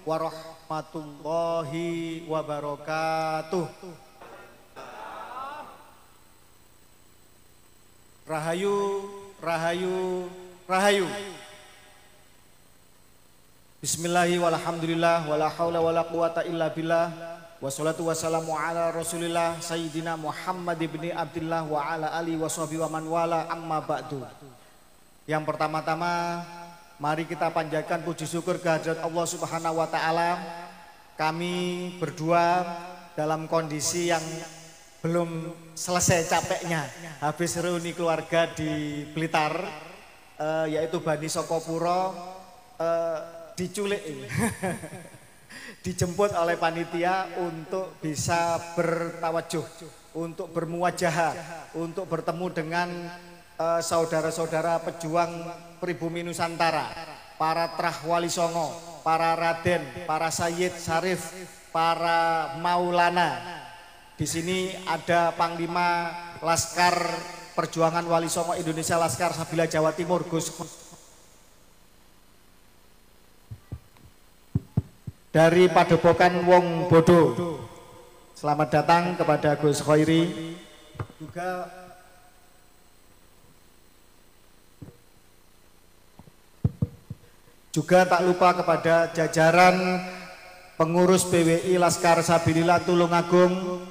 Warahmatullahi wabarakatuh. Rahayu, rahayu, rahayu. Bismillahi walhamdulillah wala haula wala quwata illa billah. Wassalatu wassalamu ala rasulillah Sayyidina Muhammad ibni Abdillah wa ala alihi wa sahbihi wa man wala amma ba'du. Yang pertama-tama mari kita panjatkan puji syukur kehadirat Allah Subhanahu wa taala. Kami berdua dalam kondisi yang belum selesai capeknya habis reuni keluarga di Blitar, yaitu Bani Sokopuro, diculik ini. Dijemput oleh panitia untuk bisa bertawajuh, untuk bermuwajahah, untuk bertemu dengan saudara-saudara pejuang pribumi Nusantara, para Trah Wali Songo, para Raden, para Sayyid Syarif, para Maulana. Di sini ada Panglima Laskar Perjuangan Wali Songo Indonesia Laskar Sabila Jawa Timur, Gus. Dari Padepokan Wong Bodo, selamat datang kepada Gus Khairi. Juga tak lupa kepada jajaran pengurus PWI Laskar Sabilillah Tulungagung.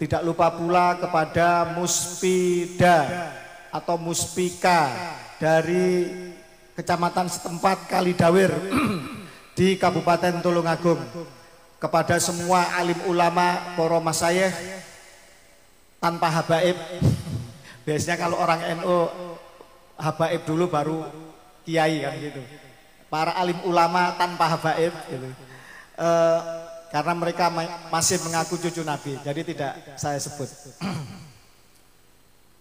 Tidak lupa pula kepada Muspida atau Muspika dari kecamatan setempat Kalidawir di Kabupaten Tulungagung. Kepada semua alim ulama, para masyayikh tanpa habaib. Biasanya kalau orang NU habaib dulu baru kiai kan gitu. Para alim ulama tanpa habaib gitu. Karena mereka masih mengaku cucu Nabi, jadi tidak saya sebut.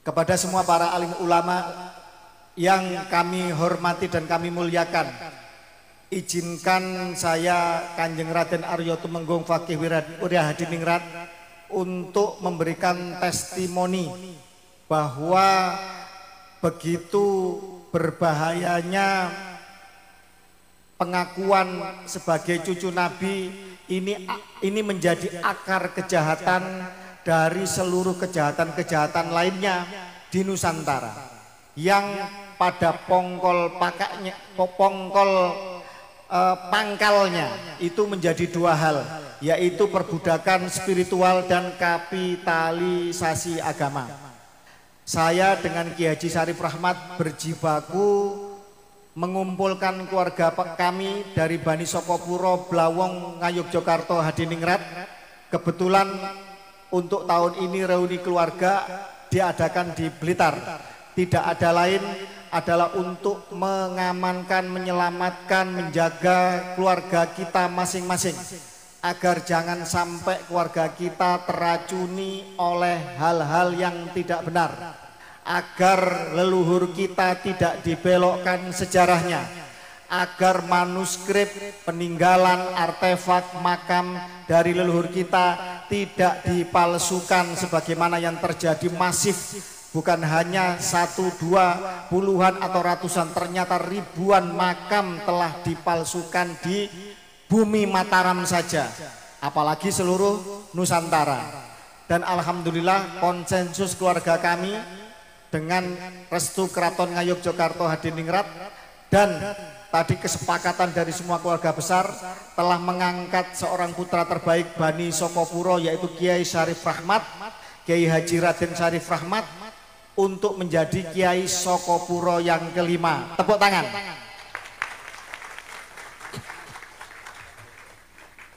Kepada semua para alim ulama yang kami hormati dan kami muliakan, izinkan saya Kanjeng Raden Arya Tumenggung Fakih Wirya Hadiningrat untuk memberikan testimoni bahwa begitu berbahayanya pengakuan sebagai cucu Nabi ini menjadi akar kejahatan dari seluruh kejahatan-kejahatan lainnya di Nusantara yang pada pangkalnya itu menjadi dua hal, yaitu perbudakan spiritual dan kapitalisasi agama. Saya dengan Kiai Haji Syarif Rahmat berjibaku mengumpulkan keluarga kami dari Bani Sokopuro, Blawong, Ngayogyakarta, Hadiningrat. Kebetulan untuk tahun ini reuni keluarga diadakan di Blitar. Tidak ada lain adalah untuk mengamankan, menyelamatkan, menjaga keluarga kita masing-masing agar jangan sampai keluarga kita teracuni oleh hal-hal yang tidak benar, agar leluhur kita tidak dibelokkan sejarahnya, agar manuskrip, peninggalan, artefak, makam dari leluhur kita tidak dipalsukan sebagaimana yang terjadi masif. Bukan hanya satu, dua, puluhan atau ratusan, ternyata ribuan makam telah dipalsukan di bumi Mataram saja, apalagi seluruh Nusantara. Dan alhamdulillah konsensus keluarga kami dengan restu Keraton Ngayogyakarta Hadiningrat dan tadi kesepakatan dari semua keluarga besar telah mengangkat seorang putra terbaik Bani Sokopuro, yaitu Kiai Syarif Rahmat, Kiai Haji Raden Syarif Rahmat, untuk menjadi Kiai Sokopuro yang kelima. Tepuk tangan.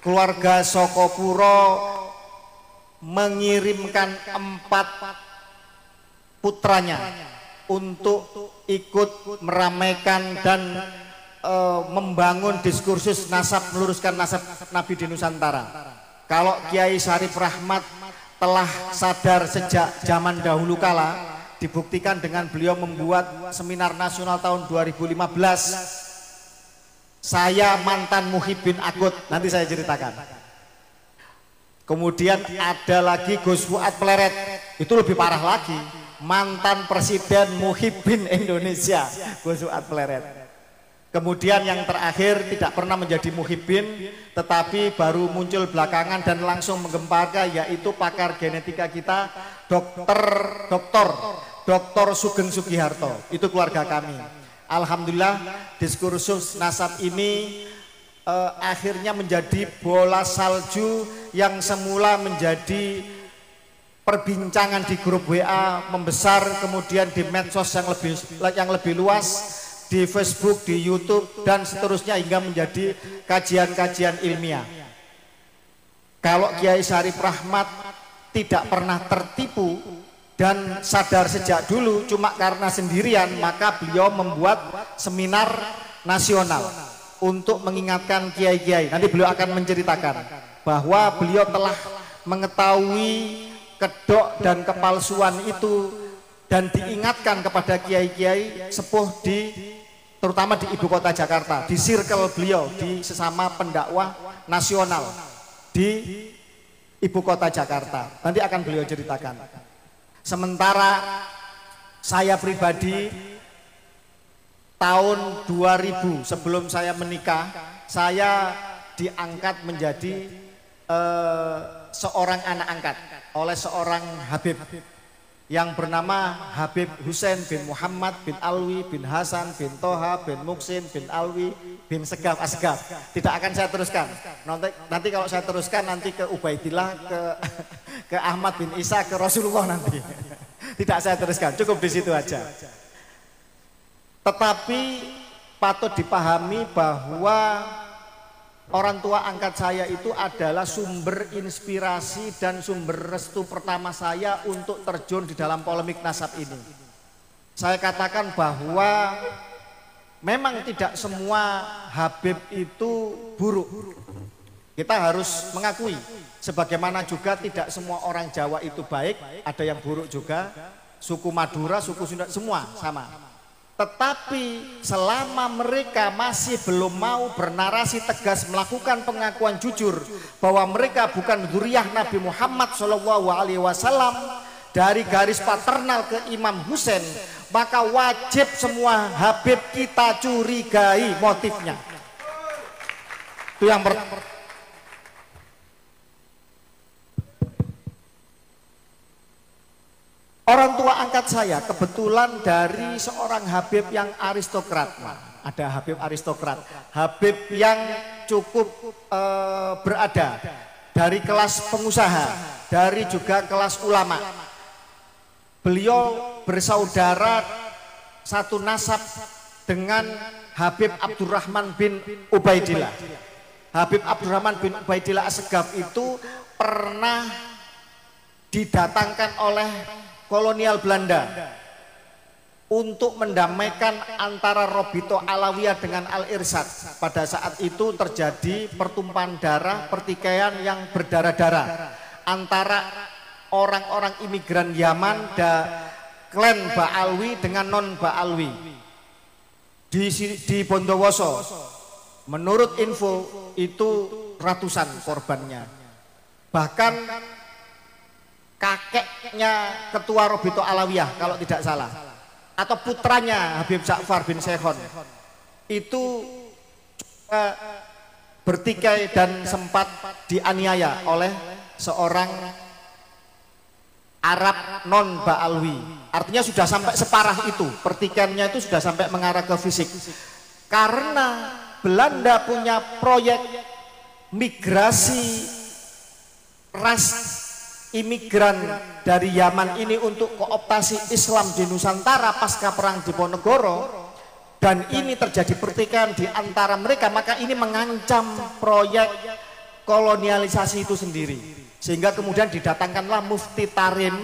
Keluarga Sokopuro mengirimkan 4 putranya untuk ikut meramaikan dan membangun diskursus nasab, meluruskan nasab Nabi di Nusantara. Kalau Kiai Syarif Rahmat telah sadar sejak zaman dahulu kala, dibuktikan dengan beliau membuat seminar nasional tahun 2015. Saya mantan muhibbin akut, nanti saya ceritakan. Kemudian ada lagi Gus Fuad Pleret, itu lebih parah lagi, mantan presiden muhibbin Indonesia, Gus Fuad Pleret. Kemudian yang terakhir tidak pernah menjadi muhibbin, tetapi baru muncul belakangan dan langsung menggemparkan, yaitu pakar genetika kita, Dr. Sugeng Sugiharto. Itu keluarga kami. Alhamdulillah diskursus nasab ini akhirnya menjadi bola salju yang semula menjadi perbincangan di grup WA, membesar kemudian di medsos yang lebih luas, di Facebook, di YouTube, dan seterusnya hingga menjadi kajian-kajian ilmiah. Kalau Kiai Syarif Rahmat tidak pernah tertipu dan sadar sejak dulu cuma karena sendirian, maka beliau membuat seminar nasional untuk mengingatkan kiai-kiai. Nanti beliau akan menceritakan bahwa beliau telah mengetahui kedok dan kepalsuan itu dan diingatkan kepada kiai-kiai sepuh terutama di ibu kota Jakarta, di circle beliau, di sesama pendakwah nasional di ibu kota Jakarta. Nanti akan beliau ceritakan. Sementara saya pribadi tahun 2000 sebelum saya menikah, saya diangkat menjadi seorang anak angkat oleh seorang Habib yang bernama Habib Husain bin Muhammad bin Alwi bin Hasan bin Toha bin Muksin bin Alwi bin Segaf Asgaf. Tidak akan saya teruskan. Nanti kalau saya teruskan nanti ke Ubaidillah, ke Ahmad bin Isa, ke Rasulullah nanti. Tidak saya teruskan, cukup di situ aja. Tetapi patut dipahami bahwa orang tua angkat saya itu adalah sumber inspirasi dan sumber restu pertama saya untuk terjun di dalam polemik nasab ini. Saya katakan bahwa memang tidak semua Habib itu buruk. Kita harus mengakui, sebagaimana juga tidak semua orang Jawa itu baik, ada yang buruk juga, suku Madura, suku Sunda, semua sama. Tetapi selama mereka masih belum mau bernarasi tegas, melakukan pengakuan jujur bahwa mereka bukan dzurriyyah Nabi Muhammad SAW dari garis paternal ke Imam Husain, maka wajib semua Habib kita curigai motifnya. Itu yang pertama. Orang tua angkat saya kebetulan dari seorang Habib yang aristokrat. Nah, ada Habib aristokrat, Habib yang cukup berada dari kelas pengusaha, dari juga kelas ulama. Beliau bersaudara satu nasab dengan Habib Abdurrahman bin Ubaidillah. Habib Abdurrahman bin Ubaidillah Asgaf itu pernah didatangkan oleh kolonial Belanda untuk mendamaikan antara Robito Alawiyah dengan Al-Irsyad. Pada saat itu terjadi pertumpahan darah, pertikaian yang berdarah-darah antara orang-orang imigran Yaman dan klan Ba'alwi dengan non Ba'alwi di Bondowoso. Menurut info itu ratusan korbannya, bahkan kakeknya ketua Robito Alawiyah kalau tidak salah, atau putranya Habib Ja'far bin Sehon itu bertikai dan sempat dianiaya oleh seorang Arab non Ba'alwi. Artinya sudah sampai separah itu, pertikaiannya itu sudah sampai mengarah ke fisik. Karena Belanda punya proyek migrasi ras imigran dari Yaman ini untuk kooptasi Islam di Nusantara pasca perang Diponegoro, dan ini terjadi pertikaian di antara mereka, maka ini mengancam proyek kolonialisasi itu sendiri, sehingga kemudian didatangkanlah Mufti Tarim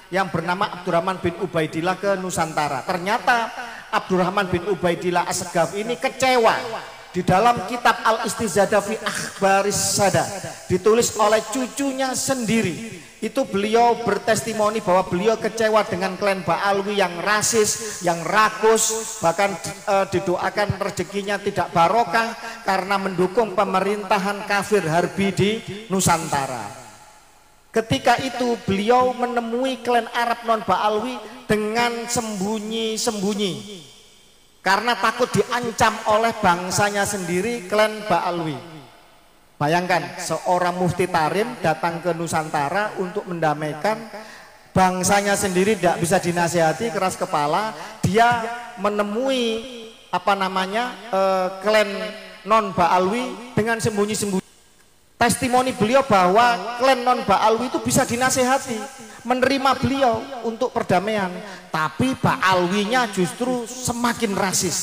yang bernama Abdurrahman bin Ubaidillah ke Nusantara. Ternyata Abdurrahman bin Ubaidillah Asgaf ini kecewa. Di dalam kitab Al-Istizadah fi Akhbaris Sada ditulis oleh cucunya sendiri, itu beliau bertestimoni bahwa beliau kecewa dengan klan Ba'alwi yang rasis, yang rakus, bahkan didoakan rezekinya tidak barokah karena mendukung pemerintahan kafir harbi di Nusantara. Ketika itu beliau menemui klan Arab non Ba'alwi dengan sembunyi-sembunyi, karena takut diancam oleh bangsanya sendiri, klan Ba'alwi. Bayangkan seorang mufti Tarim datang ke Nusantara untuk mendamaikan, bangsanya sendiri tidak bisa dinasihati, keras kepala, dia menemui klan non Ba'alwi dengan sembunyi-sembunyi. Testimoni beliau bahwa klan non Ba'alwi itu bisa dinasehati, menerima beliau untuk perdamaian, tapi Ba'alwinya justru semakin rasis.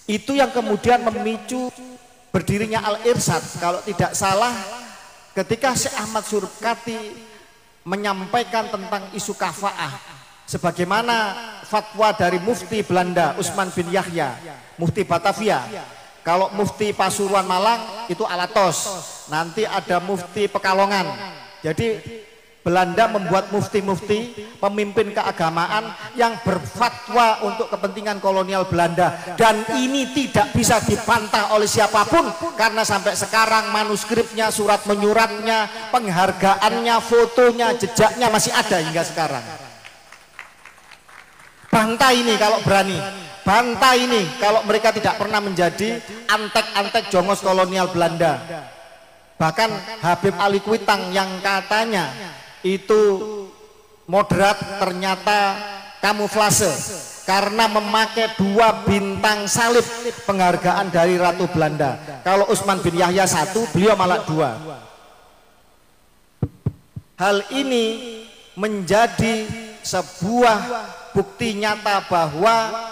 Itu yang kemudian memicu berdirinya Al-Irsyad. Kalau tidak salah, ketika Syekh Ahmad Surkati menyampaikan tentang isu kafa'ah, sebagaimana fatwa dari mufti Belanda Usman bin Yahya, mufti Batavia. Kalau mufti Pasuruan Malang itu Alatos, nanti ada mufti Pekalongan. Jadi Belanda membuat mufti-mufti, pemimpin keagamaan yang berfatwa untuk kepentingan kolonial Belanda, dan ini tidak bisa dibantah oleh siapapun karena sampai sekarang manuskripnya, surat menyuratnya, penghargaannya, fotonya, jejaknya masih ada hingga sekarang. Bantah ini kalau berani, bantah ini kalau mereka tidak pernah menjadi antek-antek jongos kolonial Belanda. Bahkan Habib Ali Kuitang yang katanya itu moderat ternyata kamuflase karena memakai 2 bintang salib penghargaan dari Ratu Belanda. Kalau Usman bin Yahya 1, beliau malah 2. Hal ini menjadi sebuah bukti nyata bahwa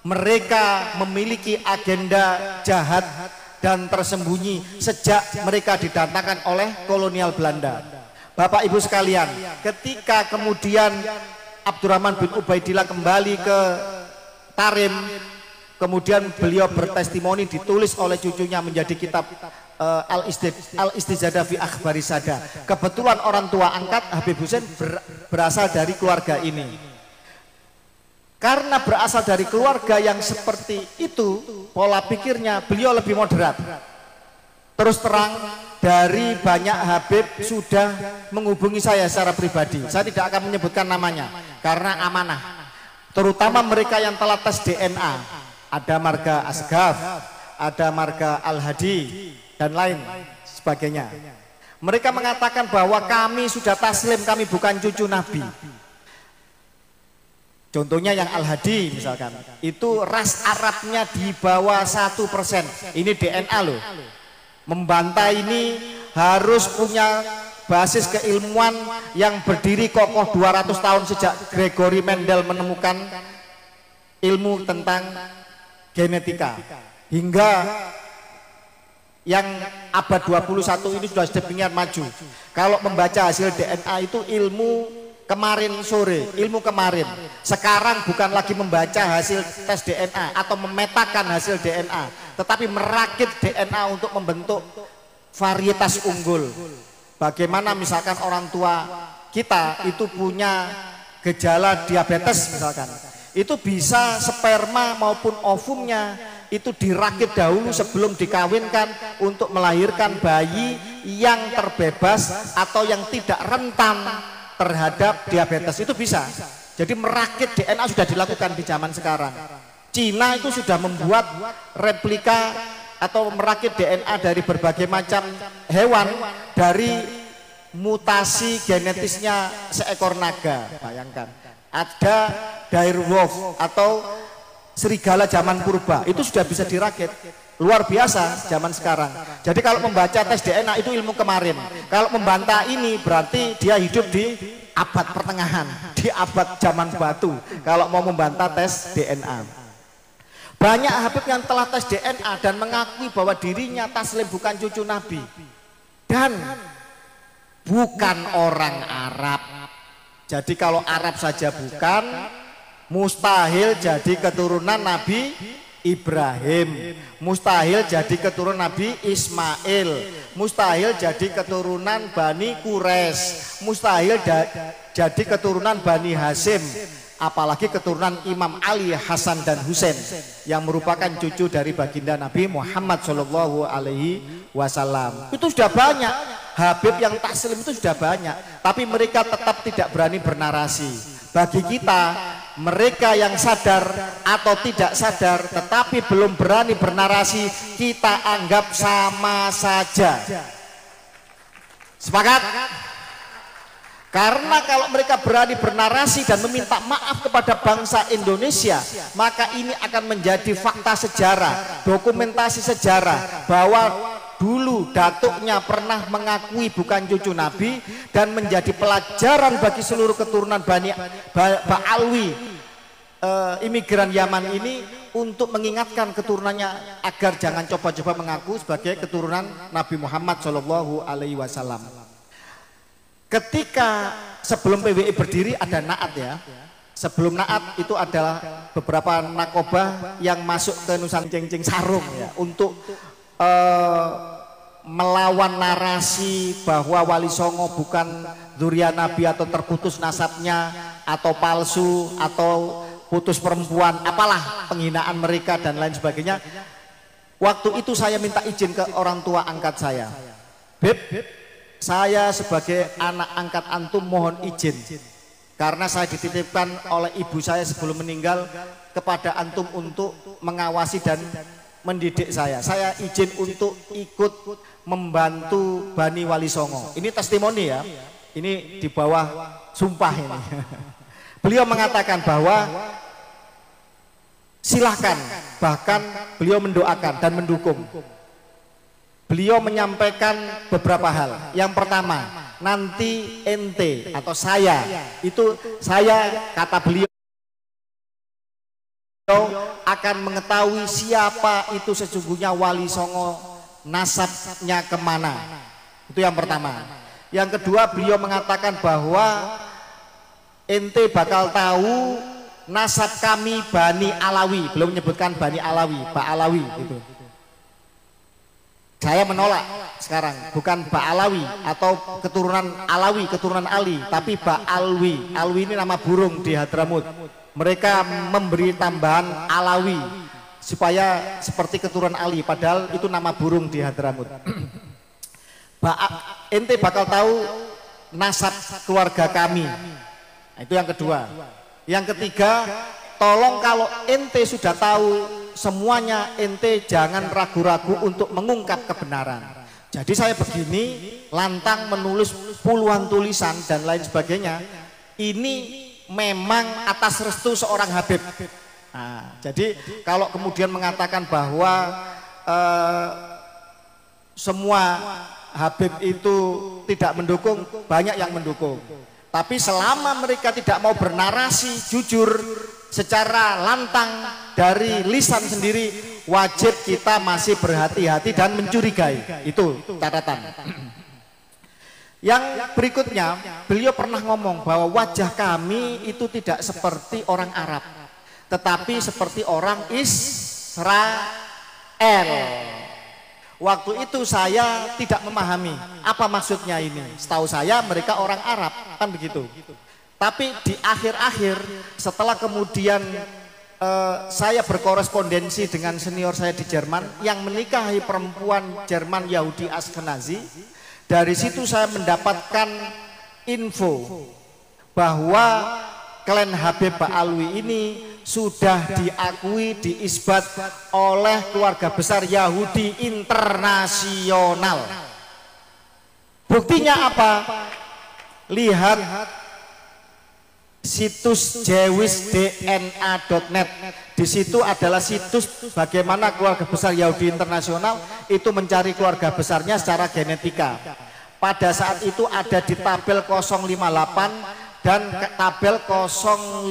mereka memiliki agenda jahat dan tersembunyi sejak mereka didatangkan oleh kolonial Belanda. Bapak Ibu sekalian, ketika kemudian Abdurrahman bin Ubaidillah kembali ke Tarim, kemudian beliau bertestimoni, ditulis oleh cucunya menjadi kitab Al-Istizadah fi Akhbari Sada. Kebetulan orang tua angkat Habib Hussein berasal dari keluarga ini. Karena berasal dari keluarga yang seperti itu, pola pikirnya beliau lebih moderat. Terus terang, dari banyak Habib sudah menghubungi saya secara pribadi. Saya tidak akan menyebutkan namanya karena amanah. Terutama mereka yang telah tes DNA. Ada marga Asgaf, ada marga Al-Hadi, dan lain sebagainya. Mereka mengatakan bahwa kami sudah taslim, kami bukan cucu Nabi. Contohnya yang Al-Hadi misalkan, itu ras Arabnya di bawah 1%. Ini DNA loh. Membantah ini harus punya basis keilmuan yang berdiri kokoh 200 tahun sejak Gregory Mendel menemukan ilmu tentang genetika. Hingga yang abad 21 ini sudah sedemikian maju. Kalau membaca hasil DNA itu ilmu kemarin sore, ilmu kemarin. Sekarang bukan lagi membaca hasil tes DNA atau memetakan hasil DNA, tetapi merakit DNA untuk membentuk varietas unggul. Bagaimana misalkan orang tua kita itu punya gejala diabetes misalkan, itu bisa sperma maupun ovumnya itu dirakit dahulu sebelum dikawinkan untuk melahirkan bayi yang terbebas atau yang tidak rentan terhadap diabetes. Itu bisa. Jadi merakit DNA sudah dilakukan di zaman sekarang. Cina itu sudah membuat replika atau merakit DNA dari berbagai macam hewan dari mutasi genetisnya seekor naga. Bayangkan, ada direwolf atau serigala zaman purba, itu sudah bisa dirakit. Luar biasa zaman sekarang. Jadi kalau membaca tes DNA itu ilmu kemarin. Kalau membantah ini berarti dia hidup di abad pertengahan, di abad zaman batu. Kalau mau membantah tes DNA. Banyak Habib yang telah tes DNA dan mengakui bahwa dirinya taslim bukan cucu Nabi dan bukan orang Arab. Jadi kalau Arab saja bukan, mustahil jadi keturunan Nabi Ibrahim, mustahil jadi keturunan Nabi Ismail, mustahil jadi keturunan Bani Quraisy, mustahil jadi keturunan Bani Hasyim, apalagi keturunan Imam Ali, Hasan dan Husain yang merupakan cucu dari baginda Nabi Muhammad Shallallahu Alaihi Wasallam. Itu sudah banyak Habib yang taslim, itu sudah banyak, tapi mereka tetap tidak berani bernarasi. Bagi kita mereka yang sadar atau tidak sadar tetapi belum berani bernarasi, kita anggap sama saja. Sepakat? Karena kalau mereka berani bernarasi dan meminta maaf kepada bangsa Indonesia, maka ini akan menjadi fakta sejarah, dokumentasi sejarah bahwa dulu datuknya pernah mengakui bukan cucu Nabi, dan menjadi pelajaran bagi seluruh keturunan Ba'alwi, imigran Yaman ini, untuk mengingatkan keturunannya agar jangan coba-coba mengaku sebagai keturunan Nabi Muhammad SAW. Ketika sebelum PWI berdiri ada Naat ya. Sebelum Naat itu adalah beberapa nakobah yang masuk ke Nusan Cengceng Sarung ya, untuk melawan narasi bahwa Wali Songo bukan dzurriyyah Nabi atau terputus nasabnya atau palsu atau putus perempuan, apalah penghinaan mereka dan lain sebagainya. Waktu itu saya minta izin ke orang tua angkat saya, Beb, saya sebagai anak angkat antum mohon izin, karena saya dititipkan oleh ibu saya sebelum meninggal kepada antum untuk mengawasi dan mendidik saya. Saya izin untuk ikut membantu Bani Wali Songo. Ini testimoni ya, ini di bawah sumpah ini. Beliau mengatakan bahwa silahkan, bahkan beliau mendoakan dan mendukung. Beliau menyampaikan beberapa hal. Yang pertama, nanti ente atau saya, itu saya, kata beliau, akan mengetahui siapa itu sesungguhnya Wali Songo, nasabnya kemana. Itu yang pertama. Yang kedua, beliau mengatakan bahwa ente bakal tahu nasab kami Bani Alawi. Beliau menyebutkan Bani Alawi, Ba'alawi gitu. Saya menolak sekarang, bukan Ba'alawi atau keturunan Alawi, keturunan Ali, tapi Ba'alwi. Alwi ini nama burung di Hadramut. Mereka memberi tambahan Alawi supaya seperti keturunan Ali, padahal itu nama burung di Hadramut. Ente bakal tahu nasab keluarga kami. Nah, itu yang kedua. Yang ketiga, tolong kalau ente sudah tahu semuanya, ente jangan ragu-ragu untuk mengungkap kebenaran. Jadi saya begini lantang menulis puluhan tulisan dan lain sebagainya. Ini memang atas restu seorang Habib. Nah, jadi kalau kemudian mengatakan bahwa semua Habib itu tidak mendukung, banyak yang mendukung. Tapi selama mereka tidak mau bernarasi jujur secara lantang dari lisan sendiri, wajib kita masih berhati-hati dan mencurigai. Itu catatan. Yang berikutnya, beliau pernah ngomong bahwa wajah kami itu tidak seperti orang Arab, tetapi seperti orang Israel. Waktu itu saya tidak memahami apa maksudnya ini. Setahu saya mereka orang Arab, kan begitu. Tapi di akhir-akhir setelah kemudian saya berkorespondensi dengan senior saya di Jerman yang menikahi perempuan Jerman Yahudi Ashkenazi, dari situ saya mendapatkan info bahwa klan Habib Ba'alwi ini sudah diakui, diisbat oleh keluarga besar Yahudi internasional. Buktinya apa? Lihat situs jewisdna.net. Di situ adalah situs bagaimana keluarga besar Yahudi internasional itu mencari keluarga besarnya secara genetika. Pada saat itu ada di tabel 058 dan tabel 057.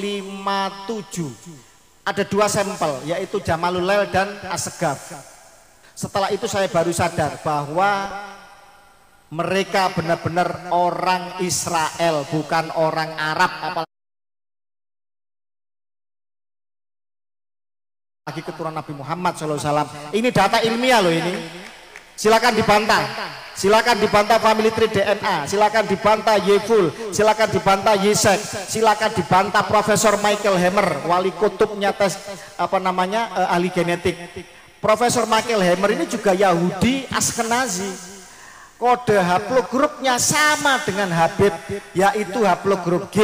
Ada dua sampel, yaitu Jamalul Lail dan Asegaf. Setelah itu saya baru sadar bahwa mereka benar-benar orang Israel, bukan orang Arab, apalagi keturunan Nabi Muhammad SAW. Ini data ilmiah loh ini. Silakan dibantah. Silakan dibantah Family Tree DNA, silakan dibantah Yeful, silakan dibantah Yesek, silakan dibantah Profesor Michael Hammer, wali kutubnya tes ahli genetik. Profesor Michael Hammer ini juga Yahudi Ashkenazi. Kode haplogrupnya sama dengan Habib, yaitu haplogrup G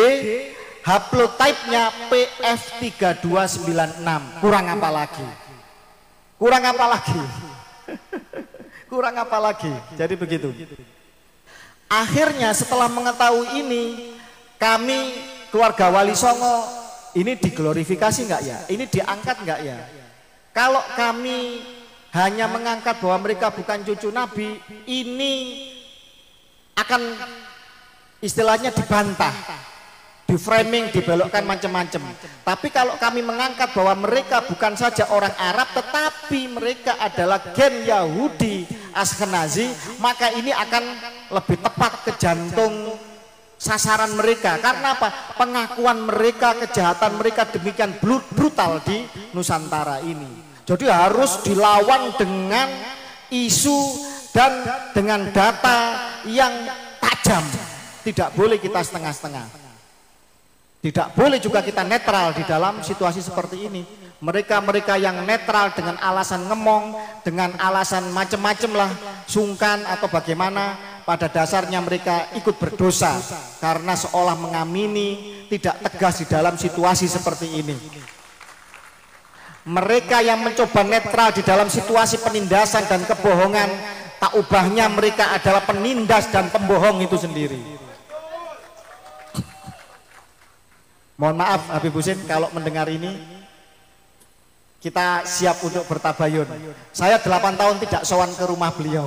haplotype-nya PF3296. Kurang apa lagi? Kurang apa lagi? Kurang apa lagi? Jadi begitu. Akhirnya setelah mengetahui ini, kami keluarga Wali Songo ini diglorifikasi nggak ya? Ini diangkat nggak ya? Kalau kami hanya mengangkat bahwa mereka bukan cucu Nabi, ini akan istilahnya dibantah, di framing, dibelokkan macam-macam. Tapi kalau kami mengangkat bahwa mereka bukan saja orang Arab, tetapi mereka adalah gen Yahudi Ashkenazi, maka ini akan lebih tepat ke jantung sasaran mereka. Karena apa? Pengakuan mereka, kejahatan mereka demikian brutal di Nusantara ini. Jadi harus dilawan dengan isu dan dengan data yang tajam. Tidak boleh kita setengah-setengah. Tidak boleh juga kita netral di dalam situasi seperti ini. Mereka-mereka yang netral dengan alasan ngemong, dengan alasan macam-macam lah, sungkan atau bagaimana, pada dasarnya mereka ikut berdosa karena seolah mengamini, tidak tegas di dalam situasi seperti ini. Mereka yang mencoba netral di dalam situasi penindasan dan kebohongan, tak ubahnya mereka adalah penindas dan pembohong itu sendiri. Mohon maaf Habib Husin kalau mendengar ini. Kita siap untuk bertabayun. Saya 8 tahun tidak sowan ke rumah beliau.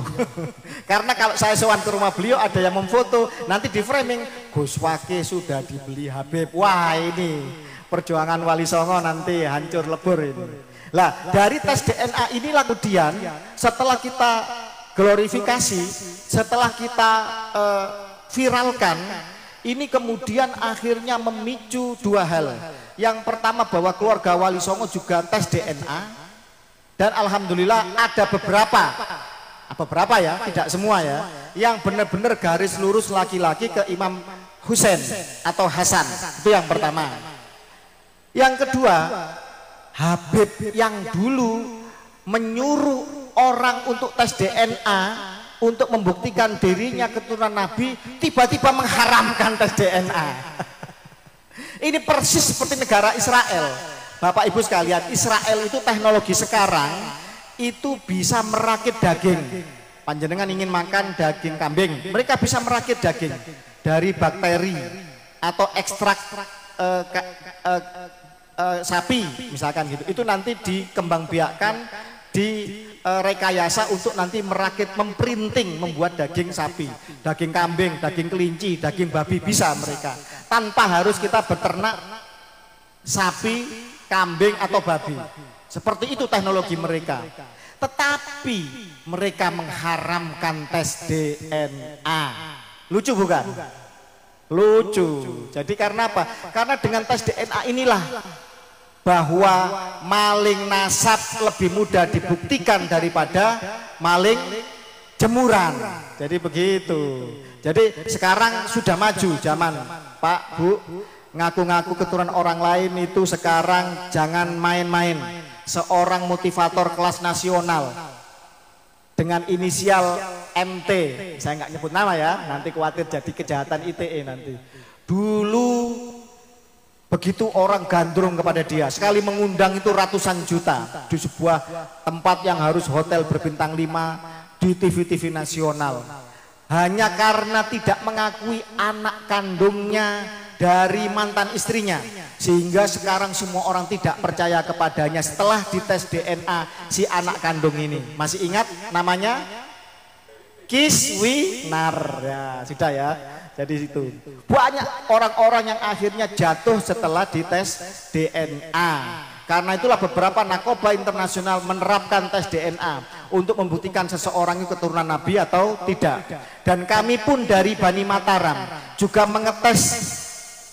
Karena kalau saya sowan ke rumah beliau ada yang memfoto, nanti di framing Gus Wake sudah dibeli Habib. Wah, ini perjuangan Wali Songo nanti hancur lebur ini. Lah, dari tes DNA inilah kemudian setelah kita glorifikasi, setelah kita viralkan, ini kemudian akhirnya memicu dua hal. Yang pertama bahwa keluarga Wali Songo juga tes DNA, dan alhamdulillah ada beberapa ya, tidak semua ya, yang benar-benar garis lurus laki-laki ke Imam Husain atau Hasan. Itu yang pertama. Yang kedua, Habib yang dulu menyuruh orang untuk tes DNA untuk membuktikan dirinya keturunan Nabi, tiba-tiba mengharamkan tes DNA. Ini persis seperti negara Israel. Bapak Ibu sekalian, Israel itu teknologi sekarang itu bisa merakit daging. Panjenengan ingin makan daging kambing, mereka bisa merakit daging dari bakteri atau ekstrak sapi misalkan gitu. Itu nanti dikembangbiakkan, direkayasa untuk nanti merakit, memprinting, membuat daging sapi, daging kambing, daging kelinci, daging babi, bisa mereka. Tanpa harus kita beternak sapi, kambing atau babi. Seperti itu teknologi mereka. Tetapi mereka mengharamkan tes DNA. Lucu bukan? Lucu. Jadi karena apa? Karena dengan tes DNA inilah bahwa maling nasab lebih mudah dibuktikan daripada maling jemuran. Jadi begitu. Jadi sekarang sudah maju zaman, Pak, Bu, ngaku-ngaku keturunan orang lain itu sekarang jangan main-main. Seorang motivator kelas nasional dengan inisial MT, saya nggak nyebut nama ya, nanti khawatir jadi kejahatan ITE nanti. Dulu begitu orang gandrung kepada dia, sekali mengundang itu ratusan juta di sebuah tempat yang harus hotel berbintang 5 di TV-TV nasional. Hanya karena tidak mengakui anak kandungnya dari mantan istrinya, sehingga sekarang semua orang tidak percaya kepadanya setelah dites DNA si anak kandung ini. Masih ingat namanya? Kiswinar ya, sudah ya. Jadi itu banyak orang-orang yang akhirnya jatuh setelah dites DNA. Karena itulah beberapa narkoba internasional menerapkan tes DNA untuk membuktikan seseorang itu keturunan Nabi atau tidak. Dan kami pun dari Bani Mataram juga mengetes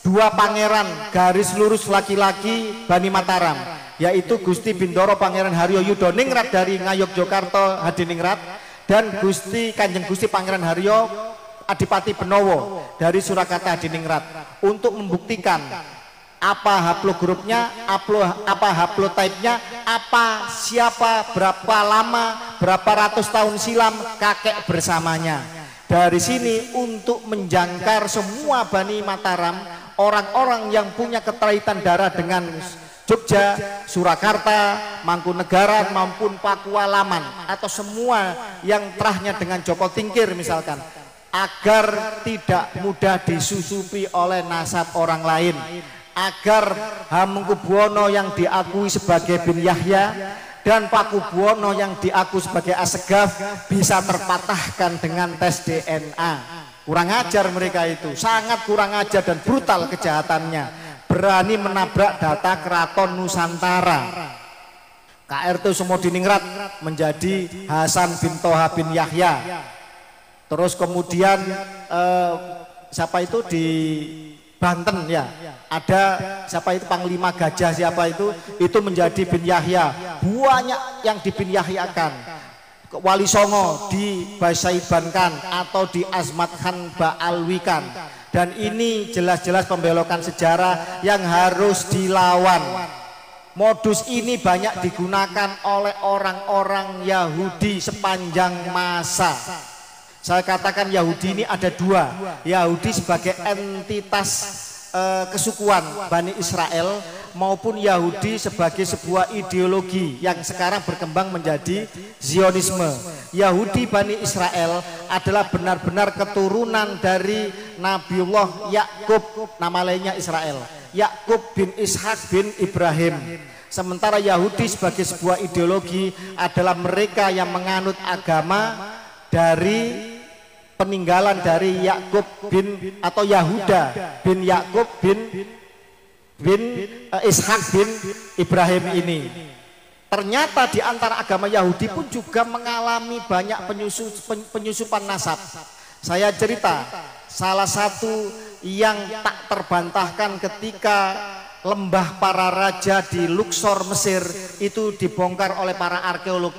dua pangeran garis lurus laki-laki Bani Mataram, yaitu Gusti Bindoro Pangeran Haryo Yudoningrat dari Ngayogyakarta Hadiningrat, dan Kanjeng Gusti Pangeran Haryo Adipati Benowo dari Surakarta Hadiningrat, untuk membuktikan apa haplogrupnya, apa haplotype-nya, apa, siapa, berapa lama, berapa ratus tahun silam kakek bersamanya. Dari sini untuk menjangkar semua Bani Mataram, orang-orang yang punya keterkaitan darah dengan Jogja, Surakarta, Mangkunegaran maupun Pakualaman atau semua yang terahnya dengan Joko Tingkir misalkan, agar tidak mudah disusupi oleh nasab orang lain, agar Hamengkubuwono yang diakui sebagai bin Yahya dan Pakubuwono yang diakui sebagai Assegaf bisa terpatahkan dengan tes DNA. Kurang ajar mereka itu, sangat kurang ajar dan brutal kejahatannya. Berani menabrak data keraton Nusantara. KRT Sumodiningrat menjadi Hasan bin Toha bin Yahya. Terus kemudian siapa itu di Banten ya, ada siapa itu Panglima Gajah siapa itu menjadi bin Yahya. Banyak yang di bin Yahyakan. Wali Songo dibasaibankan atau diazmatkan ba'alwikan. Dan ini jelas-jelas pembelokan sejarah yang harus dilawan. Modus ini banyak digunakan oleh orang-orang Yahudi sepanjang masa. Saya katakan Yahudi ini ada dua. Yahudi sebagai entitas kesukuan Bani Israel maupun Yahudi sebagai sebuah ideologi yang sekarang berkembang menjadi Zionisme. Yahudi Bani Israel adalah benar-benar keturunan dari Nabiullah Yakub, nama lainnya Israel, Yakub bin Ishak bin Ibrahim. Sementara Yahudi sebagai sebuah ideologi adalah mereka yang menganut agama dari peninggalan dari Yakub bin atau Yahuda bin Yakub bin Ishak bin Ibrahim ini. Ternyata di antara agama Yahudi pun juga mengalami banyak penyusupan nasab. Saya cerita salah satu yang tak terbantahkan ketika lembah para raja di Luxor Mesir itu dibongkar oleh para arkeolog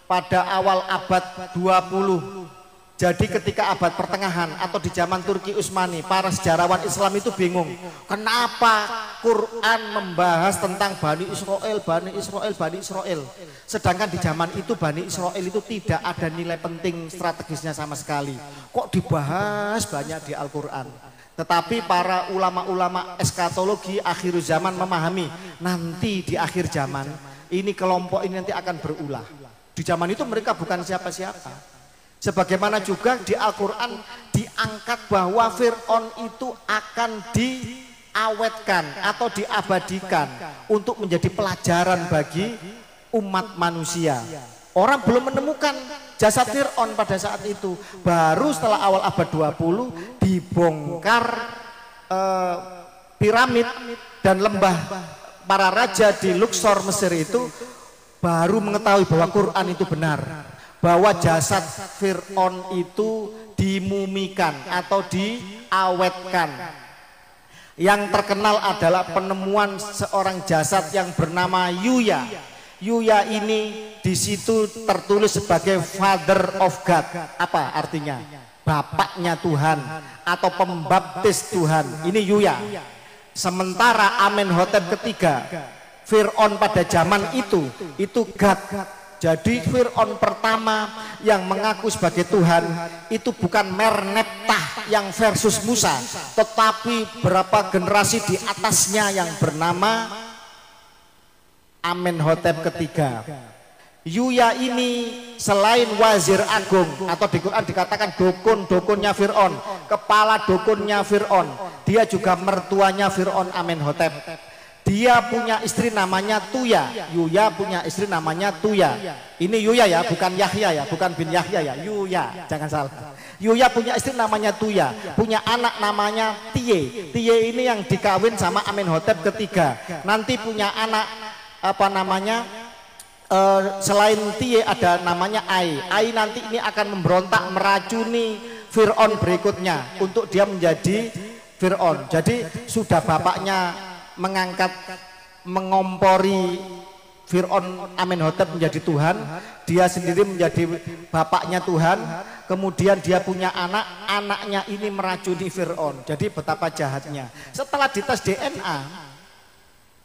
pada awal abad 20. Jadi ketika abad pertengahan atau di zaman Turki Utsmani, para sejarawan Islam itu bingung, kenapa Quran membahas tentang Bani Israel, Bani Israel, Bani Israel. Sedangkan di zaman itu Bani Israel itu tidak ada nilai penting strategisnya sama sekali. Kok dibahas banyak di Al-Quran? Tetapi para ulama-ulama eskatologi akhir zaman memahami, nanti di akhir zaman ini kelompok ini nanti akan berulah. Di zaman itu mereka bukan siapa-siapa. Sebagaimana juga di Al-Quran diangkat bahwa Fir'aun itu akan diawetkan atau diabadikan untuk menjadi pelajaran bagi umat manusia. Orang belum menemukan jasad Fir'aun pada saat itu. Baru setelah awal abad 20 dibongkar piramid dan lembah para raja di Luxor Mesir itu, baru mengetahui bahwa Quran itu benar, bahwa jasad Fir'aun itu dimumikan atau diawetkan. Yang terkenal adalah penemuan seorang jasad yang bernama Yuya. Yuya ini di situ tertulis sebagai Father of God. Apa artinya? Bapaknya Tuhan atau pembaptis Tuhan. Ini Yuya. Sementara Amenhotep ketiga, Fir'aun pada zaman itu God. Jadi Fir'aun pertama yang mengaku sebagai Tuhan itu bukan Merneptah yang versus Musa, tetapi berapa generasi di atasnya yang bernama Amenhotep ketiga. Yuya ini selain wazir agung atau di Quran dikatakan dukun-dukunnya Fir'aun, kepala dukunnya Fir'aun, dia juga mertuanya Fir'aun Amenhotep. Dia punya istri namanya Tuya. Yuya punya istri namanya Tuya. Ini Yuya ya, bukan Yahya ya, bukan bin Yahya ya, Yuya, jangan salah. Yuya punya istri namanya Tuya, punya anak namanya Tiye. Tiye ini yang dikawin sama Amenhotep ketiga. Nanti punya anak apa namanya? Selain Tiye ada namanya Ai. Ai nanti ini akan memberontak meracuni Fir'aun berikutnya untuk dia menjadi Fir'aun. Jadi sudah bapaknya mengangkat, mengompori Fir'aun Amenhotep menjadi Tuhan, dia sendiri menjadi bapaknya Tuhan, kemudian dia punya anak, anaknya ini meracuni Fir'aun. Jadi betapa jahatnya. Setelah dites DNA,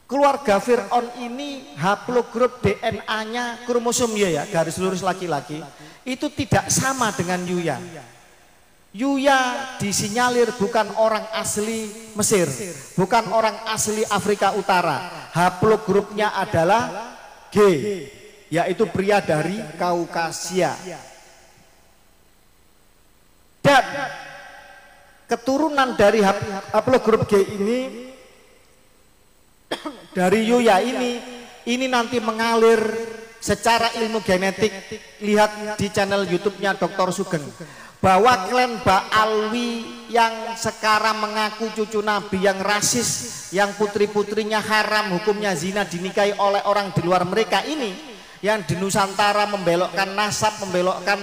keluarga Fir'aun ini haplogrup DNA-nya kromosom ya, garis lurus laki-laki, itu tidak sama dengan Yuya. Yuya disinyalir bukan orang asli Mesir, bukan orang asli Afrika Utara. Haplogrupnya adalah G, yaitu pria dari Kaukasia. Dan keturunan dari haplogrup G ini dari Yuya ini nanti mengalir secara ilmu genetik. Lihat di channel YouTube-nya Dr. Sugeng bahwa klan Ba'alwi yang sekarang mengaku cucu Nabi, yang rasis, yang putri-putrinya haram, hukumnya zina, dinikahi oleh orang di luar mereka ini, yang di Nusantara membelokkan nasab, membelokkan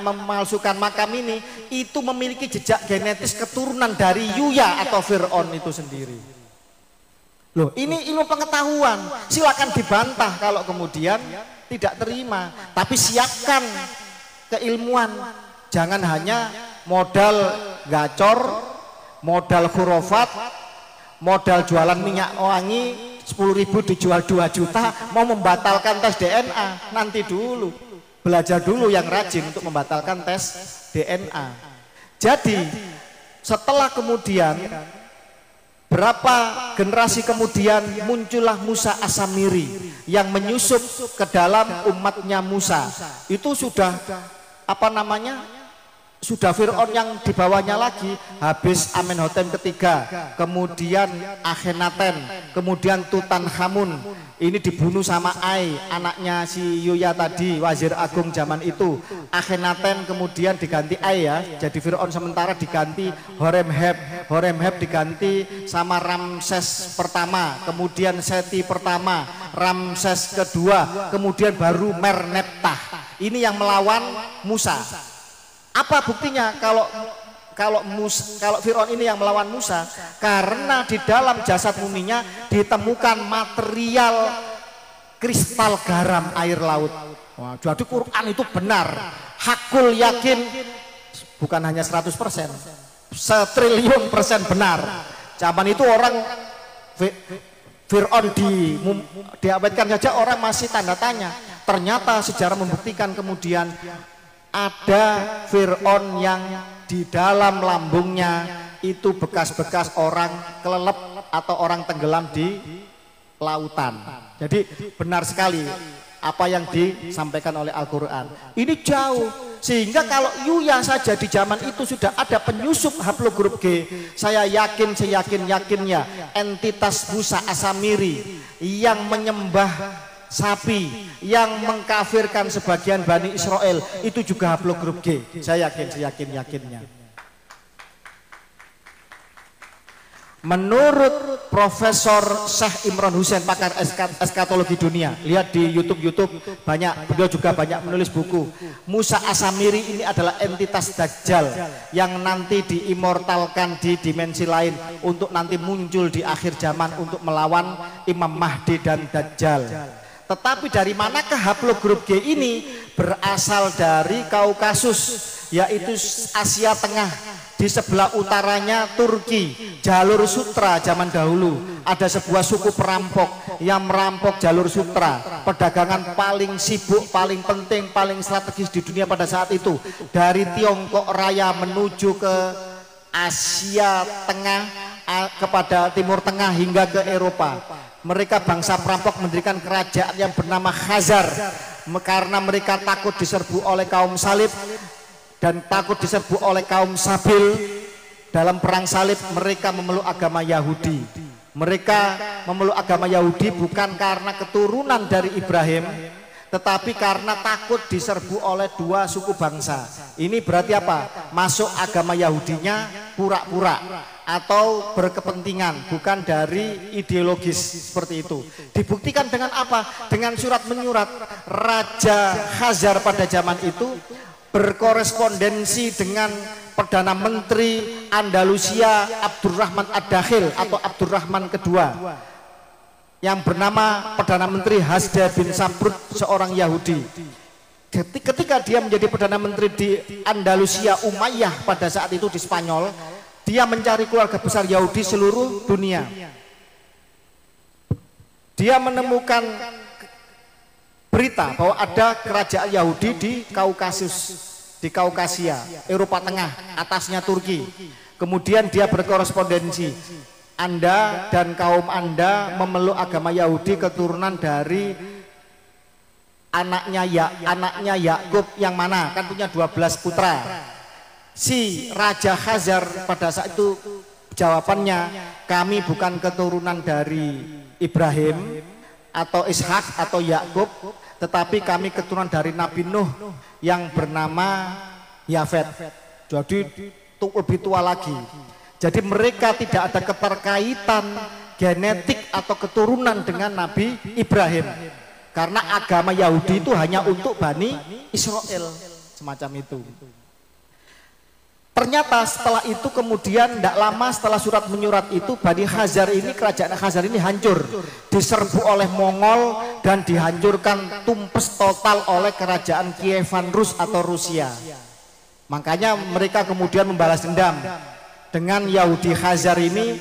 memalsukan makam ini, itu memiliki jejak genetis keturunan dari Yuya atau Fir'aun itu sendiri. Loh, ini ilmu pengetahuan, silakan dibantah kalau kemudian tidak terima, tapi siapkan keilmuan, jangan hanya modal gacor, modal khurafat, modal jualan minyak wangi 10.000 dijual 2 juta, mau membatalkan tes DNA. Nanti dulu, belajar dulu yang rajin untuk membatalkan tes DNA. Jadi setelah kemudian berapa generasi kemudian muncullah Musa As-Samiri yang menyusup ke dalam umatnya Musa. Itu sudah sudah Fir'aun yang dibawanya lagi, habis Amenhotep ketiga, kemudian Akhenaten, kemudian Tutankhamun. Ini dibunuh sama Ai, anaknya si Yuya tadi, wazir agung zaman itu. Akhenaten kemudian diganti Ai ya, jadi Fir'aun sementara diganti Horemheb. Horemheb diganti sama Ramses pertama, kemudian Seti pertama, Ramses kedua, kemudian baru Merneptah. Ini yang melawan Musa. Apa buktinya kalau Fir'aun ini yang melawan Musa? Karena di dalam jasad muminya ditemukan material kristal garam air laut. Wah, jadi Quran itu benar. Hakul yakin, bukan hanya 100%, 1.000.000% benar. Zaman itu orang Fir'aun diabadikan saja orang masih tanda tanya. Ternyata sejarah membuktikan kemudian ada Fir'aun yang di dalam lambungnya itu bekas-bekas orang kelelep atau orang tenggelam di lautan. Jadi benar sekali apa yang disampaikan oleh Al-Quran. Ini jauh, sehingga kalau Yuya saja di zaman itu sudah ada penyusup haplogrup G, saya yakin seyakin-yakinnya entitas Musa As-Samiri yang menyembah sapi, yang mengkafirkan sebagian Bani Israel, itu juga haplogrup G. Saya yakin seyakin-yakinnya. Menurut Profesor Syekh Imran Hussein, pakar eskatologi dunia, lihat di YouTube banyak, beliau juga banyak menulis buku. Musa As-Samiri ini adalah entitas Dajjal yang nanti diimortalkan di dimensi lain untuk nanti muncul di akhir zaman untuk melawan Imam Mahdi dan Dajjal. Tetapi dari manakah haplogrup G ini? Berasal dari Kaukasus, yaitu Asia Tengah. Di sebelah utaranya Turki, jalur sutra zaman dahulu. Ada sebuah suku perampok yang merampok jalur sutra, perdagangan paling sibuk, paling penting, paling strategis di dunia pada saat itu. Dari Tiongkok Raya menuju ke Asia Tengah, kepada Timur Tengah hingga ke Eropa. Mereka bangsa perampok mendirikan kerajaan yang bernama Khazar karena mereka takut diserbu oleh kaum salib dan takut diserbu oleh kaum Sabil. Dalam perang salib mereka memeluk agama Yahudi. Mereka memeluk agama Yahudi bukan karena keturunan dari Ibrahim, tetapi karena takut diserbu oleh dua suku bangsa. Ini berarti apa? Masuk agama Yahudinya pura-pura atau berkepentingan, bukan dari ideologis seperti itu. Dibuktikan dengan apa? Dengan surat menyurat. Raja Khazar pada zaman itu berkorespondensi dengan Perdana Menteri Andalusia Abdurrahman Ad-Dakhil atau Abdurrahman kedua, yang bernama Perdana Menteri Hasda bin Sabrut, seorang Yahudi. Ketika dia menjadi Perdana Menteri di Andalusia Umayyah pada saat itu di Spanyol, dia mencari keluarga besar Yahudi seluruh dunia. Dia menemukan berita bahwa ada kerajaan Yahudi di Kaukasus, di di Kaukasia, Eropa Tengah, atasnya Turki. Kemudian dia berkorespondensi. Anda dan kaum Anda memeluk agama Yahudi keturunan dari anaknya Yakub yang mana? Kan punya 12 putra. Si Raja Khazar pada saat itu jawabannya, kami bukan keturunan dari Ibrahim atau Ishak atau Yakub, tetapi kami keturunan dari Nabi Nuh yang bernama Yafet. Jadi lebih tua lagi. Jadi mereka tidak ada keterkaitan genetik atau keturunan dengan Nabi Ibrahim. Karena agama Yahudi itu hanya untuk Bani Israel, semacam itu. Ternyata setelah itu kemudian tidak lama setelah surat menyurat itu, Bani Khazar ini, kerajaan Khazar ini hancur, diserbu oleh Mongol dan dihancurkan tumpes total oleh kerajaan Kievan Rus atau Rusia. Makanya mereka kemudian membalas dendam dengan Yahudi Khazar ini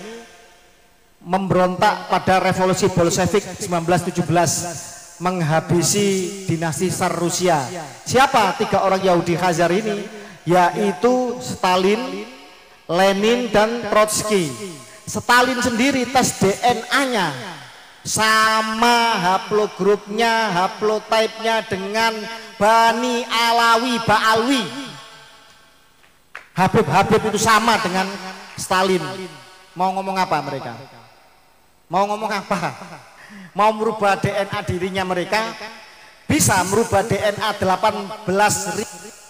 memberontak pada revolusi Bolshevik 1917 menghabisi dinasti Tsar Rusia. Siapa 3 orang Yahudi Khazar ini? Yaitu Stalin, Lenin, dan Trotsky. Stalin sendiri tes DNA-nya sama haplogrupnya, haplotype-nya dengan Bani Alawi, Ba'alwi. Habib itu sama dengan Stalin. Mau ngomong apa mereka? Mau ngomong apa? Mau merubah DNA dirinya mereka? Bisa merubah DNA 18.000.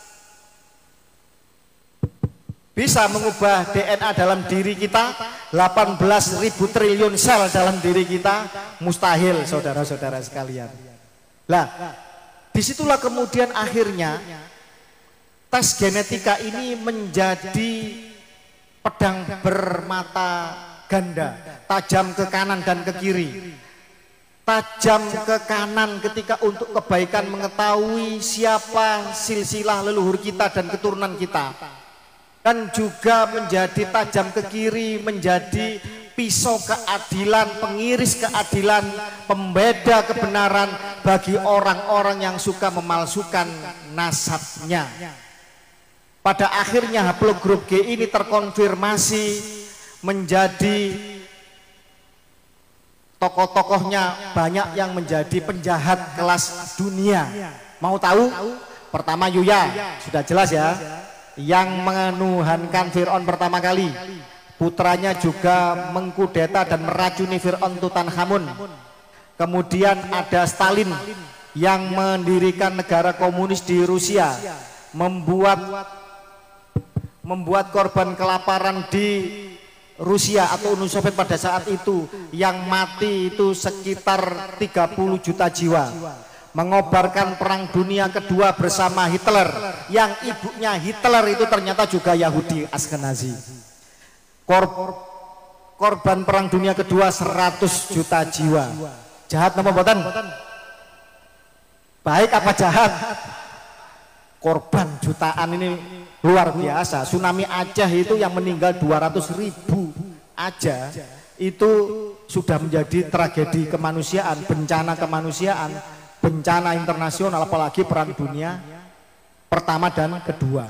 Bisa mengubah DNA dalam diri kita 18.000 triliun sel dalam diri kita, mustahil saudara-saudara sekalian. Lah, disitulah kemudian akhirnya tes genetika ini menjadi pedang bermata ganda, tajam ke kanan dan ke kiri. Tajam ke kanan ketika untuk kebaikan mengetahui siapa silsilah leluhur kita dan keturunan kita. Dan juga menjadi tajam ke kiri, menjadi pisau keadilan, pengiris keadilan, pembeda kebenaran bagi orang-orang yang suka memalsukan nasabnya. Pada akhirnya haplogrup G ini terkonfirmasi menjadi tokoh-tokohnya banyak yang menjadi penjahat kelas dunia. Mau tahu? Pertama Yuya, sudah jelas ya, yang menuhankan Fir'aun pertama kali. Putranya juga mengkudeta dan meracuni Fir'aun Tutankhamun. Kemudian ada Stalin yang mendirikan negara komunis di Rusia, membuat korban kelaparan di Rusia atau Uni Soviet pada saat itu, yang mati itu sekitar 30 juta jiwa. Mengobarkan perang dunia kedua bersama Hitler, yang ibunya Hitler itu ternyata juga Yahudi Ashkenazi. Korban perang dunia kedua 100 juta jiwa. Jahat nama boten? Baik apa jahat? Korban jutaan ini luar biasa. Tsunami Aceh itu yang meninggal 200.000 aja, itu sudah menjadi tragedi kemanusiaan, bencana kemanusiaan, bencana internasional, apalagi perang dunia pertama dan kedua.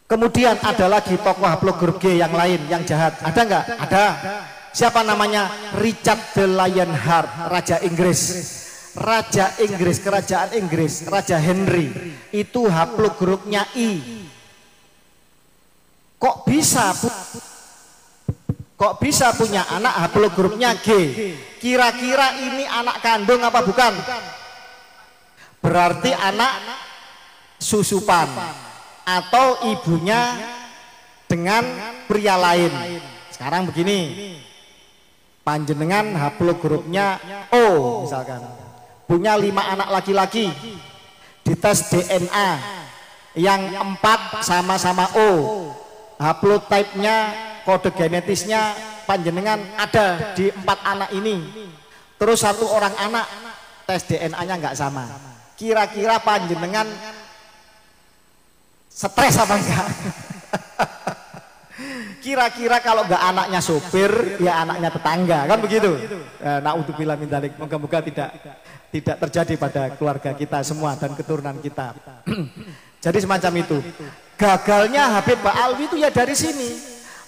Kemudian ada lagi tokoh haplogrup G yang lain yang jahat. Ada nggak? Ada. Siapa namanya? Richard the Lionheart, Raja Inggris. Raja Inggris, kerajaan Inggris, Raja Henry itu haplogrupnya I. Kok bisa punya anak haplogrupnya G? Kira-kira ini anak kandung apa bukan? Berarti anak susupan atau ibunya dengan pria lain. Sekarang begini, panjenengan haplogrupnya O misalkan, punya 5 anak laki-laki, dites DNA yang 4 sama-sama O, haplotype-nya, kode genetisnya panjenengan ada di 4 anak ini. Terus 1 orang anak tes DNA-nya nggak sama. Kira-kira panjenengan stres apa enggak? Kira-kira kalau nggak anaknya sopir, ya anaknya tetangga, kan begitu. Naudzubillah min dzalik. Moga-moga tidak terjadi pada keluarga kita semua dan keturunan kita. Jadi semacam itu. Gagalnya Habib Ba'alwi itu ya dari sini.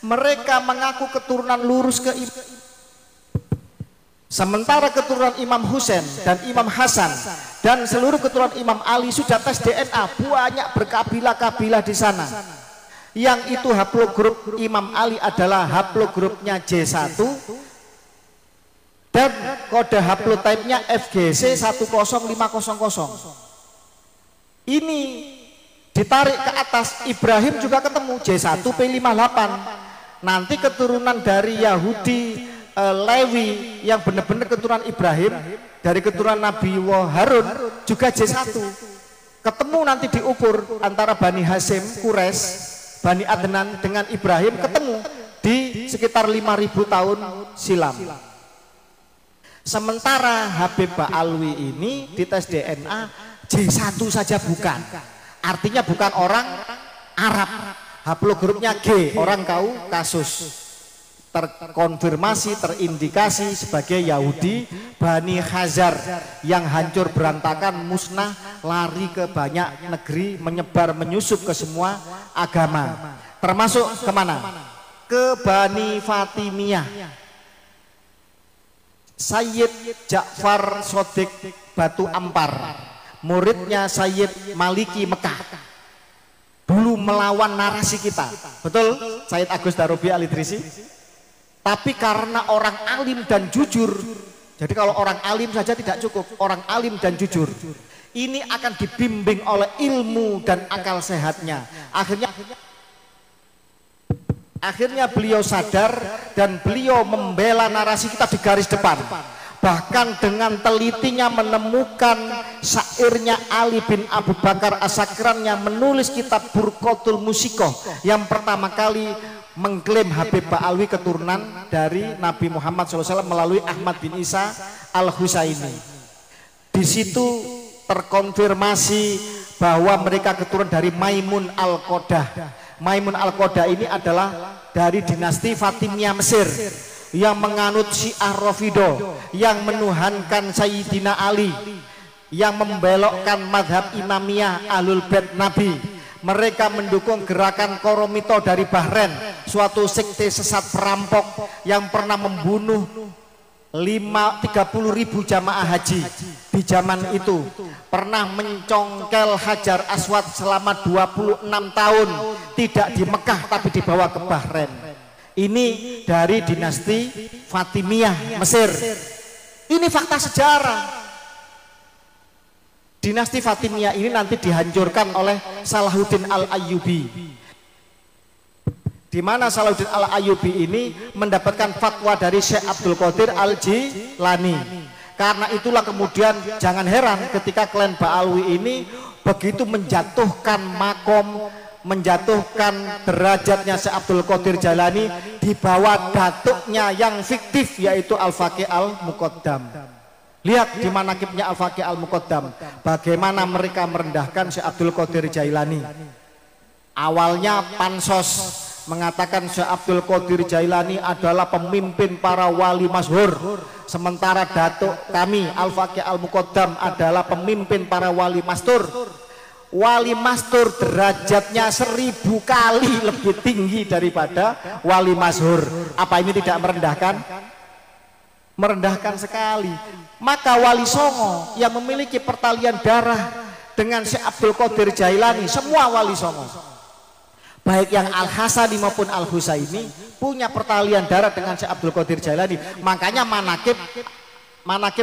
Mereka mengaku keturunan lurus ke sementara keturunan Imam Husain dan Imam Hasan dan seluruh keturunan Imam Ali sudah tes DNA, banyak berkabilah-kabilah di sana. Yang itu haplogrup Imam Ali adalah haplogrupnya J1 dan kode haplotype-nya FGC 10500. Ini ditarik ke atas, Ibrahim juga ketemu J1P58. Nanti keturunan dari Yahudi Lewi yang benar-benar keturunan Ibrahim dari keturunan Nabi Harun juga J1. Ketemu nanti diukur antara Bani Hasim, Quraisy, Bani Adnan dengan Ibrahim, ketemu di sekitar 5000 tahun silam. Sementara Habib Ba'alwi ini di tes DNA J1 saja bukan. Artinya bukan orang Arab. Haplogrupnya G, orang Kaukasus. Terkonfirmasi, terindikasi sebagai Yahudi Bani Khazar yang hancur berantakan, musnah, lari ke banyak negeri, menyebar menyusup ke semua agama, termasuk kemana? Ke Bani Fatimiyah. Sayyid Ja'far Shodiq Batu Ampar, muridnya Sayyid Maliki Mekah, dulu melawan narasi kita, betul? Sayyid Agus Darobi Al-Idrisi. Tapi karena orang alim dan jujur, jadi kalau orang alim saja tidak cukup, orang alim dan jujur ini akan dibimbing oleh ilmu dan akal sehatnya. Akhirnya beliau sadar dan beliau membela narasi kita di garis depan. Bahkan dengan telitinya menemukan syairnya Ali bin Abu Bakar As-Sakran yang menulis kitab Burqatul Musikoh yang pertama kali mengklaim Habib Ba'alwi keturunan dari Nabi Muhammad SAW melalui Ahmad bin Isa Al-Husaini. Di situ terkonfirmasi bahwa mereka keturunan dari Maimun Al-Qodah. Maimun Al-Qodah ini adalah dari dinasti Fatimiyah Mesir yang menganut Syiah Rafidah, yang menuhankan Sayyidina Ali, yang membelokkan madhab Imamiyah Ahlul Bait Nabi. Mereka mendukung gerakan Koromito dari Bahrain, suatu sekte sesat perampok yang pernah membunuh 30.000 jamaah haji di zaman itu, pernah mencongkel Hajar Aswad selama 26 tahun, tidak di Mekah tapi dibawa ke Bahrain. Ini dari dinasti Fatimiyah Mesir. Ini fakta sejarah. Dinasti Fatimiyah ini nanti dihancurkan oleh Salahuddin Al-Ayyubi, di mana Salahuddin Al-Ayyubi ini mendapatkan fatwa dari Syekh Abdul Qadir Al-Jilani. Karena itulah kemudian jangan heran ketika klan Ba'alwi ini begitu menjatuhkan makom, menjatuhkan derajatnya Syekh Abdul Qadir Jailani di bawah datuknya yang fiktif, yaitu Al-Faqih Al-Muqaddam. Lihat di manaqibnya Al-Faqih Al-Muqaddam bagaimana mereka merendahkan Syekh Abdul Qadir Jailani. Awalnya pansos mengatakan Syekh Abdul Qadir Jailani adalah pemimpin para wali masyhur, sementara datuk kami Al-Faqih Al-Muqaddam adalah pemimpin para wali mastur. Wali mastur derajatnya 1000 kali lebih tinggi daripada wali masyhur. Apa ini tidak merendahkan? Merendahkan sekali. Maka Wali Songo yang memiliki pertalian darah dengan Syekh Abdul Qadir Jailani, semua Wali Songo baik yang Al-Hasani maupun Al-Husaini punya pertalian darah dengan Syekh Abdul Qadir Jailani. Makanya manakib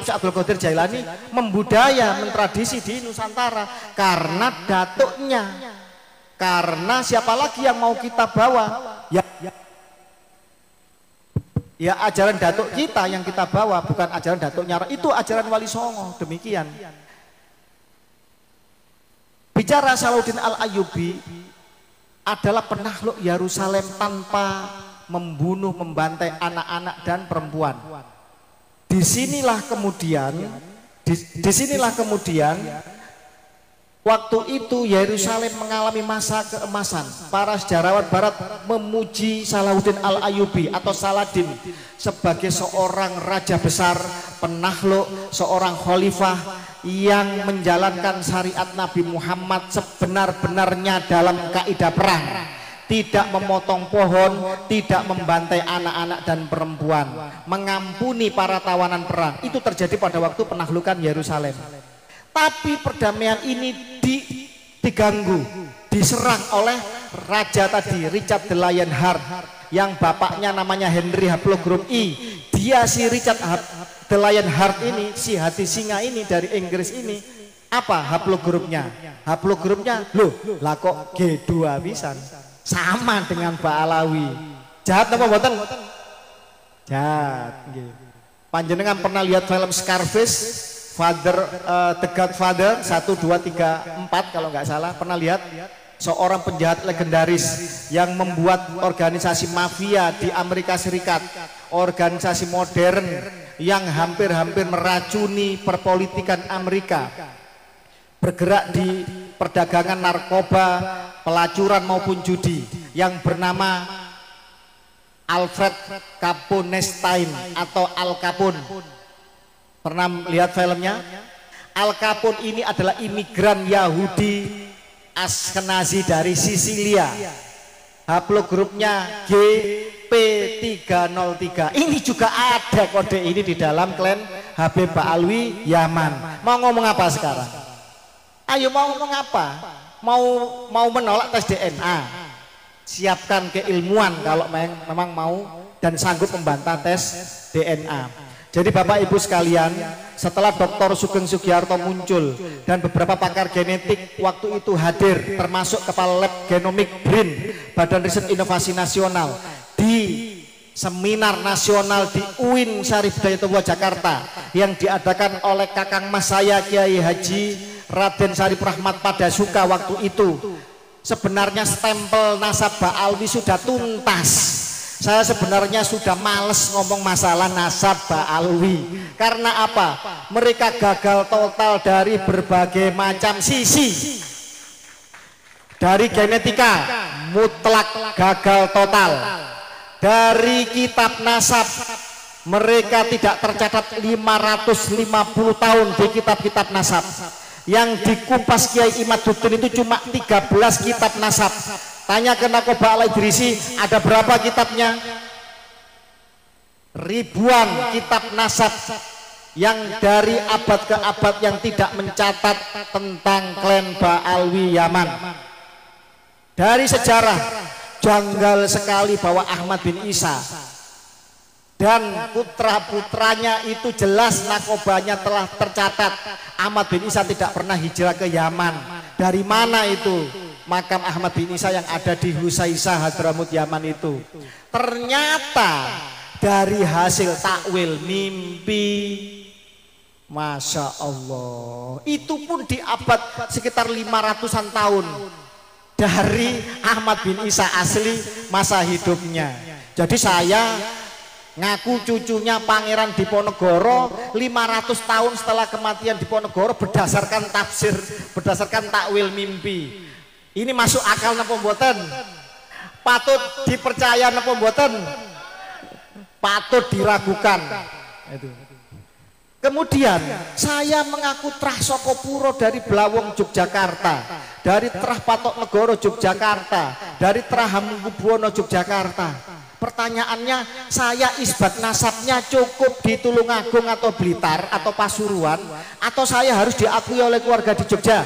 Syekh Abdul Qadir Jailani membudaya, mentradisi di Nusantara karena datuknya. Karena siapa lagi yang mau kita bawa? Ya ajaran datuk kita yang kita bawa, bukan ajaran datuknya. Itu ajaran Wali Songo, demikian. Bicara Salahuddin Al-Ayyubi adalah penakluk Yerusalem tanpa membunuh, membantai anak-anak dan perempuan. Disinilah kemudian waktu itu Yerusalem mengalami masa keemasan. Para sejarawan barat memuji Salahuddin Al-Ayyubi atau Saladin sebagai seorang raja besar, penakluk, seorang khalifah yang menjalankan syariat Nabi Muhammad sebenar-benarnya dalam kaidah perang, tidak memotong pohon, tidak membantai anak-anak dan perempuan, mengampuni para tawanan perang. Itu terjadi pada waktu penaklukan Yerusalem. Tapi perdamaian ini diganggu, diserang oleh raja tadi, Richard the Lionheart, yang bapaknya namanya Henry Haplogroup I. Dia si Richard the Lionheart ini, si hati singa ini dari Inggris ini, apa haplogrupnya? Haplogrupnya loh, lah kok G2 bisa sama dengan Mbak Alawi. Jahat apa mboten? Jahat. Panjenengan pernah lihat film Scarface, The Godfather 1, 2, 3, 4 kalau nggak salah, pernah lihat? Seorang penjahat legendaris yang membuat organisasi mafia di Amerika Serikat, organisasi modern yang hampir-hampir meracuni perpolitikan Amerika, bergerak di perdagangan narkoba, pelacuran maupun judi, yang bernama Alfred Capone atau Al Capone. Pernah lihat filmnya? Al Capone ini adalah imigran Yahudi Askenazi dari Sisilia. Haplogrupnya GP303. Ini juga ada kode ini di dalam klan Habib Ba'alwi Yaman. Mau ngomong apa sekarang? Ayo mau ngomong apa? Mau menolak tes DNA? Siapkan keilmuan kalau memang mau dan sanggup membantah tes DNA. Jadi Bapak Ibu sekalian, setelah Dr. Sugeng Sugiarto muncul dan beberapa pakar genetik waktu itu hadir, termasuk Kepala Lab Genomik BRIN, Badan Riset Inovasi Nasional, di seminar nasional di UIN Syarif Hidayatullah Jakarta yang diadakan oleh kakang mas saya Kiai Haji Raden Syarif Rahmat Padasuka waktu itu. Sebenarnya stempel nasab Ba'alwi sudah tuntas. Saya sebenarnya sudah males ngomong masalah nasab Ba'alwi. Karena apa? Mereka gagal total dari berbagai macam sisi. Dari genetika mutlak gagal total. Dari kitab nasab mereka tidak tercatat 550 tahun di kitab-kitab nasab. Yang dikupas Kiai Imaduddin itu cuma 13 kitab nasab. Tanya ke Nakoba Al-Idrisi, ada berapa kitabnya? Ribuan kitab nasab yang dari abad ke abad yang tidak mencatat tentang klan Ba'alwi Yaman. Dari sejarah janggal sekali bahwa Ahmad bin Isa dan putra-putranya itu jelas nakobanya telah tercatat. Ahmad bin Isa tidak pernah hijrah ke Yaman. Dari mana itu makam Ahmad bin Isa yang ada di Husaisah Hadramut Yaman itu? Ternyata dari hasil takwil mimpi. Masya Allah, itu pun di abad sekitar 500-an tahun dari Ahmad bin Isa asli masa hidupnya. Jadi saya ngaku cucunya Pangeran Diponegoro 500 tahun setelah kematian Diponegoro berdasarkan tafsir, berdasarkan takwil mimpi. Ini masuk akal napa mboten? Patut dipercaya napa mboten? Patut diragukan. Itu. Kemudian saya mengaku trah saka pura dari Blawong Yogyakarta, dari trah Patok Negoro Yogyakarta, dari trah Hamengkubuwono Yogyakarta. Pertanyaannya, saya isbat nasabnya cukup di Tulungagung atau Blitar atau Pasuruan, atau saya harus diakui oleh keluarga di Jogja?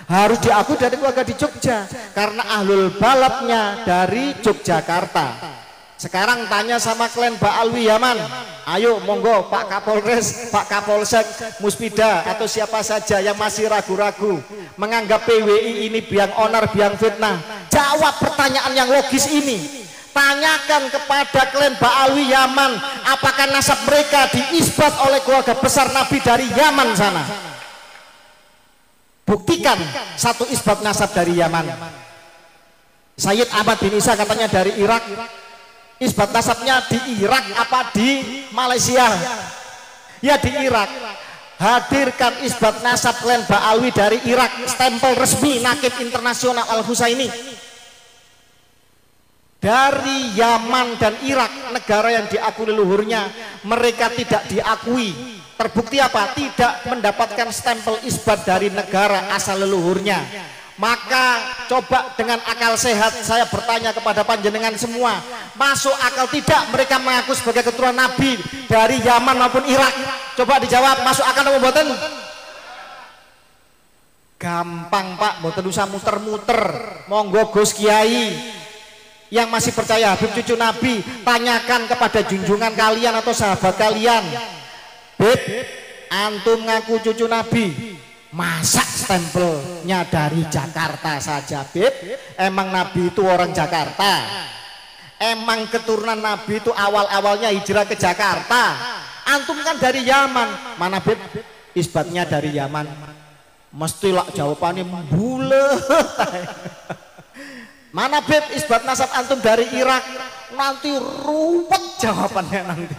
Harus diakui dari keluarga di Jogja karena ahlul balapnya dari Yogyakarta. Sekarang tanya sama klan Ba'alwi Yaman, ayo monggo Pak Kapolres, Pak Kapolsek, Muspida atau siapa saja yang masih ragu-ragu menganggap PWI ini biang onar, biang fitnah, jawab pertanyaan yang logis ini. Tanyakan kepada klan Ba'alwi Yaman, apakah nasab mereka diisbat oleh keluarga besar Nabi dari Yaman sana? Buktikan satu isbat nasab dari Yaman. Sayyid Ahmad bin Isa katanya dari Irak. Isbat nasabnya di Irak apa di Malaysia? Ya di Irak. Hadirkan isbat nasab klan Ba'alwi dari Irak, stempel resmi Nakib Internasional Al-Husaini. Dari Yaman dan Irak, negara yang diakui leluhurnya, mereka tidak diakui Terbukti apa? Tidak mendapatkan stempel isbat dari negara asal leluhurnya. Maka coba dengan akal sehat saya bertanya kepada panjenengan semua, masuk akal tidak mereka mengaku sebagai keturunan Nabi dari Yaman maupun Irak? Coba dijawab, masuk akal apa mboten? Gampang Pak, mboten usah muter-muter. Monggo Gus Kiai yang masih percaya Habib cucu Nabi, tanyakan kepada junjungan kalian atau sahabat kalian, Beb, antum ngaku cucu Nabi, masa stempelnya dari Jakarta saja, Beb? Emang Nabi itu orang Jakarta? Emang keturunan Nabi itu awal-awalnya hijrah ke Jakarta? Antum kan dari Yaman. Mana Beb? Isbatnya dari Yaman. Mestilah jawabannya bulet. Mana Beb isbat nasab antum dari Irak? Nanti ruwet jawabannya nanti.